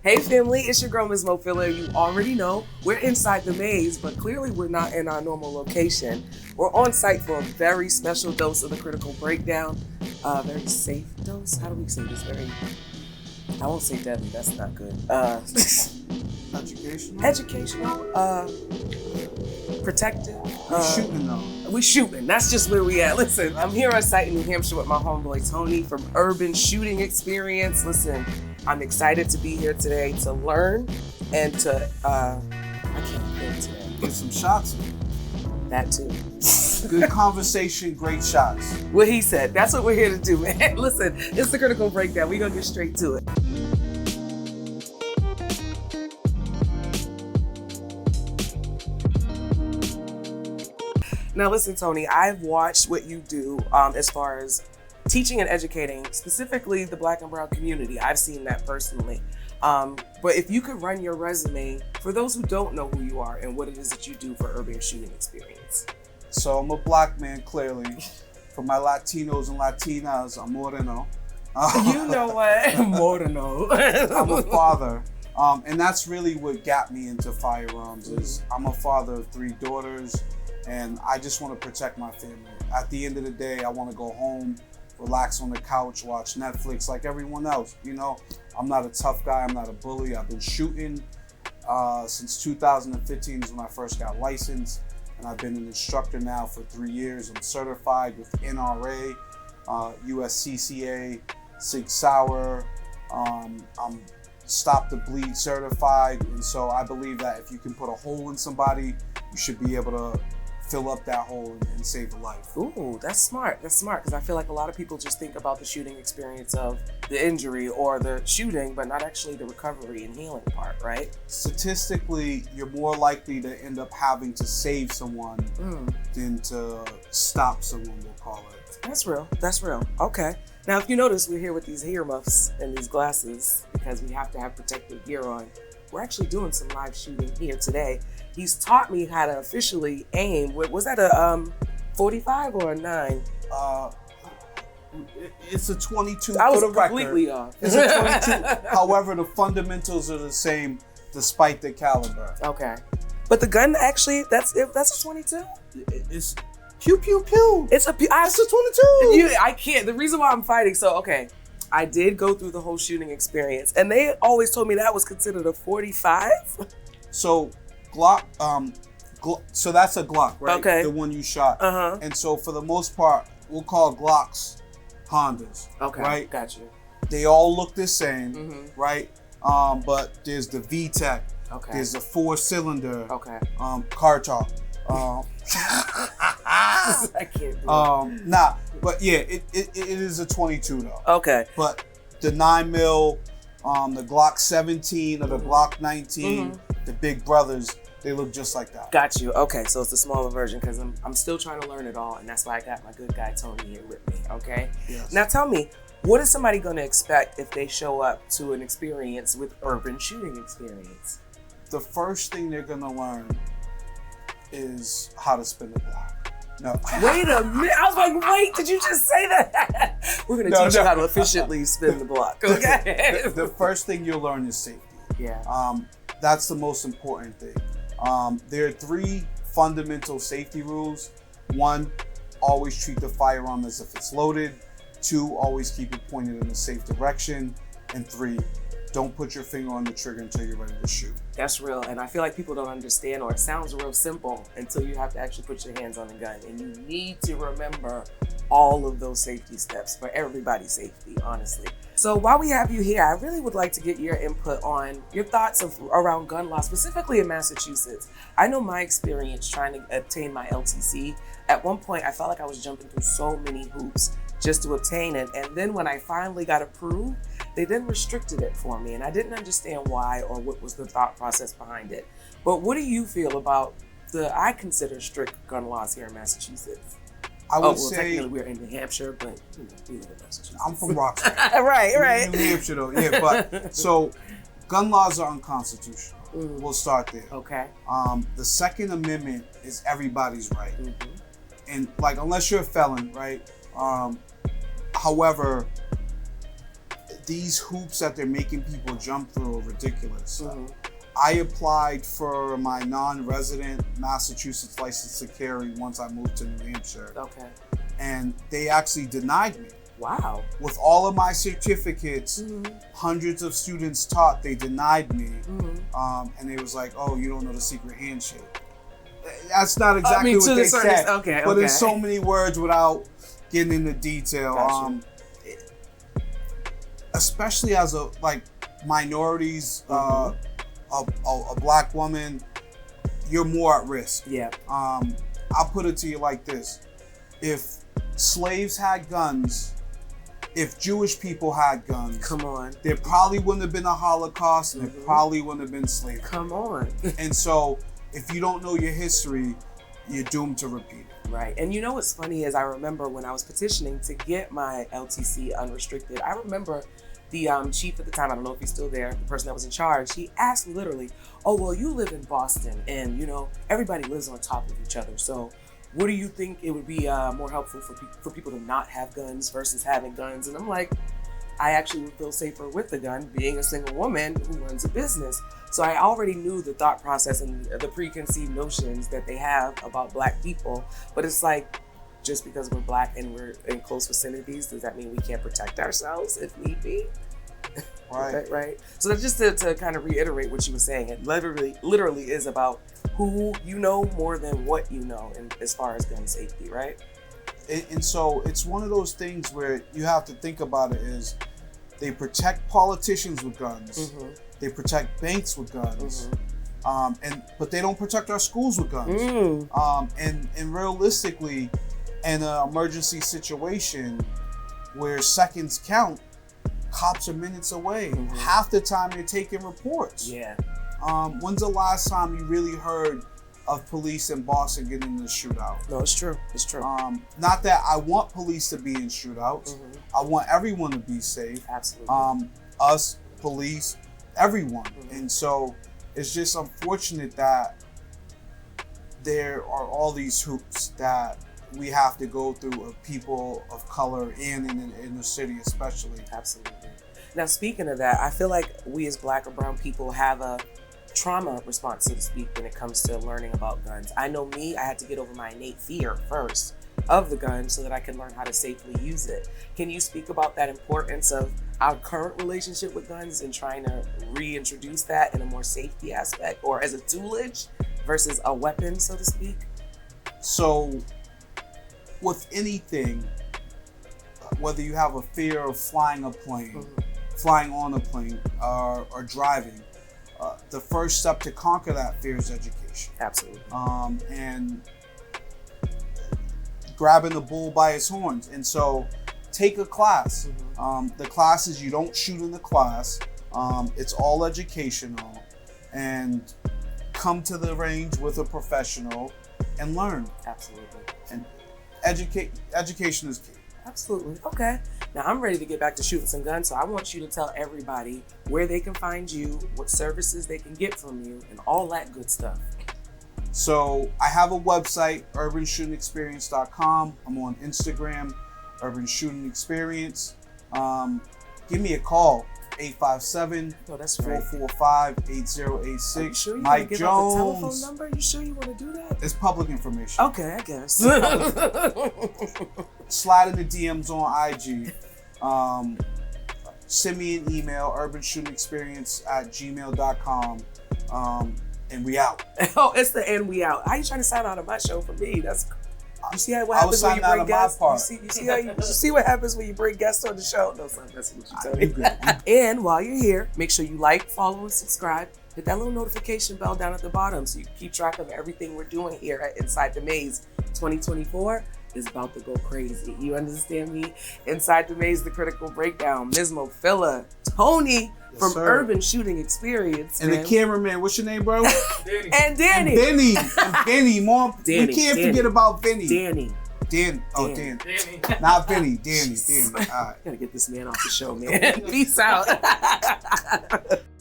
Hey family, it's your girl Ms. Mo Filler. You already know we're inside the maze, but clearly we're not in our normal location. We're on site for a very special dose of the critical breakdown. Very safe dose. How do we say this? I won't say deadly. That's not good. Educational. Protective. We shooting though. We shooting. That's just where we at. Listen, I'm here on site in New Hampshire with my homeboy Tony from Urban Shooting Experience. Listen, I'm excited to be here today to learn and to, I can't think today. Get some shots. That too. Good conversation, great shots. What he said. That's what we're here to do, man. Listen, it's the critical breakdown. We're going to get straight to it. Now listen, Tony, I've watched what you do as far as teaching and educating, specifically the Black and Brown community. I've seen that personally. But if you could run your resume for those who don't know who you are and what it is that you do for Urban Shooting Experience. So I'm a black man, clearly. For my Latinos and Latinas, I'm Moreno. You know what? Moreno. I'm a father. And that's really what got me into firearms is I'm a father of 3 daughters. And I just want to protect my family. At the end of the day, I want to go home, relax on the couch, watch Netflix like everyone else. You know, I'm not a tough guy. I'm not a bully. I've been shooting since 2015 is when I first got licensed. And I've been an instructor now for 3 years. I'm certified with NRA, USCCA, Sig Sauer. I'm Stop the Bleed certified. And so I believe that if you can put a hole in somebody, you should be able to fill up that hole and save a life. Ooh, that's smart. That's smart, because I feel like a lot of people just think about the shooting experience of the injury or the shooting, but not actually the recovery and healing part, right? Statistically, you're more likely to end up having to save someone than to stop someone, we'll call it. That's real. That's real. Okay. Now, if you notice, we're here with these earmuffs and these glasses because we have to have protective gear on. We're actually doing some live shooting here today. He's taught me how to officially aim. Was that a 45 or a 9? It's a 22 I was for the record. Completely off. It's a 22. However, the fundamentals are the same despite the caliber. Okay. But the gun actually, that's a 22? It's pew, pew, pew. It's a 22. I can't. The reason why I'm fighting, so I did go through the whole shooting experience, and they always told me that was considered a 45. So Glock, so that's a Glock, right? Okay. The one you shot. Uh-huh. And so for the most part, we'll call Glocks Hondas. Okay. Right? Got you. They all look the same, right? But there's the VTEC. Okay. There's the 4-cylinder. Okay. Car talk. I can't do But yeah, it is a 22 though. Okay. But the 9mm, the Glock 17 or the Glock 19, the big brothers, they look just like that. Got you. Okay, so it's the smaller version because I'm still trying to learn it all, and that's why I got my good guy Tony here with me. Okay. Yes. Now tell me, what is somebody going to expect if they show up to an experience with Urban Shooting Experience? The first thing they're gonna learn is how to spin the block. No. Wait a minute. I was like, wait, did you just say that? We're going to teach you how to efficiently spin the block, okay? The first thing you'll learn is safety. Yeah. That's the most important thing. There are 3 fundamental safety rules. 1, always treat the firearm as if it's loaded. 2, always keep it pointed in a safe direction. And 3, don't put your finger on the trigger until you're ready to shoot. That's real, and I feel like people don't understand, or it sounds real simple until you have to actually put your hands on the gun. And you need to remember all of those safety steps for everybody's safety, honestly. So while we have you here, I really would like to get your input on your thoughts around gun law, specifically in Massachusetts. I know my experience trying to obtain my LTC. At one point, I felt like I was jumping through so many hoops just to obtain it. And then when I finally got approved, they then restricted it for me. And I didn't understand why or what was the thought process behind it. But what do you feel about I consider strict gun laws here in Massachusetts? I would say technically we're in New Hampshire, but we live in Massachusetts. I'm from Roxbury. right. New Hampshire though, yeah. But so gun laws are unconstitutional. We'll start there. Okay. The Second Amendment is everybody's right, and unless you're a felon, right? However, these hoops that they're making people jump through are ridiculous. Mm-hmm. I applied for my non-resident Massachusetts license to carry once I moved to New Hampshire. Okay. And they actually denied me. Wow. With all of my certificates, hundreds of students taught, they denied me. And they was like, oh, you don't know the secret handshake. That's not exactly what they said. Okay, but in so many words without getting into detail. Gotcha. Especially as a minorities, a black woman, you're more at risk. Yeah. I'll put it to you like this. If slaves had guns, if Jewish people had guns, come on, there probably wouldn't have been a Holocaust, and there probably wouldn't have been slavery. Come on. And so, if you don't know your history, you're doomed to repeat it. Right. And you know what's funny is I remember when I was petitioning to get my LTC unrestricted, I remember the chief at the time, I don't know if he's still there, the person that was in charge, he asked me literally, oh, well, you live in Boston and, everybody lives on top of each other. So what do you think it would be more helpful for people to not have guns versus having guns? And I'm like, I actually would feel safer with the gun being a single woman who runs a business. So I already knew the thought process and the preconceived notions that they have about Black people. But it's like, just because we're Black and we're in close vicinities, does that mean we can't protect ourselves if need be? Right. Right. So that's just to kind of reiterate what you were saying. It literally is about who you know more than what you know, and as far as gun safety, right? And so it's one of those things where you have to think about it is they protect politicians with guns, they protect banks with guns, but they don't protect our schools with guns. And realistically, in an emergency situation where seconds count, cops are minutes away. Half the time they're taking reports. Yeah. When's the last time you really heard of police in Boston getting in a shootout? No, it's true. It's true. Not that I want police to be in shootouts. I want everyone to be safe. Absolutely. Us, police, everyone. And so it's just unfortunate that there are all these hoops that we have to go through of people of color and in the city especially. Absolutely. Now, speaking of that, I feel like we as Black or brown people have a trauma response, so to speak, when it comes to learning about guns. I know me, I had to get over my innate fear first of the gun so that I can learn how to safely use it. Can you speak about that importance of our current relationship with guns and trying to reintroduce that in a more safety aspect or as a toolage versus a weapon, so to speak? So with anything, whether you have a fear of flying a plane, flying on a plane, or driving, the first step to conquer that fear is education. Absolutely. And grabbing the bull by his horns. And so take a class. The class is you don't shoot in the class. It's all educational. And come to the range with a professional and learn. Absolutely. And education is key. Absolutely. Okay. Now I'm ready to get back to shooting some guns, so I want you to tell everybody where they can find you, what services they can get from you, and all that good stuff. So I have a website, urbanshootingexperience.com. I'm on Instagram, Urban Shooting Experience. Give me a call, 857-445-8086. Sure you Mike give Jones. out the telephone number? You sure you want to do that? It's public information. Okay, I guess. Slide in the DMs on IG. Send me an email, urbanshootingexperience@gmail.com. And we out. Oh, it's the and we out. How you trying to sign out of my show for me? That's you see what happens when you bring guests. You see what happens when you bring guests on the show. No, son, that's what you tell me. And while you're here, make sure you like, follow, and subscribe. Hit that little notification bell down at the bottom so you can keep track of everything we're doing here at Inside the Maze. 2024 is about to go crazy. You understand me? Inside the Maze, the critical breakdown. Mismo, Philla, Tony from Urban Shooting Experience. And the cameraman, what's your name, bro? Danny. And Danny. Benny. And Benny. Mom, we can't forget about Benny. Danny. Oh, Danny. Not Benny. Danny. All right. Gotta get this man off the show, man. Peace out.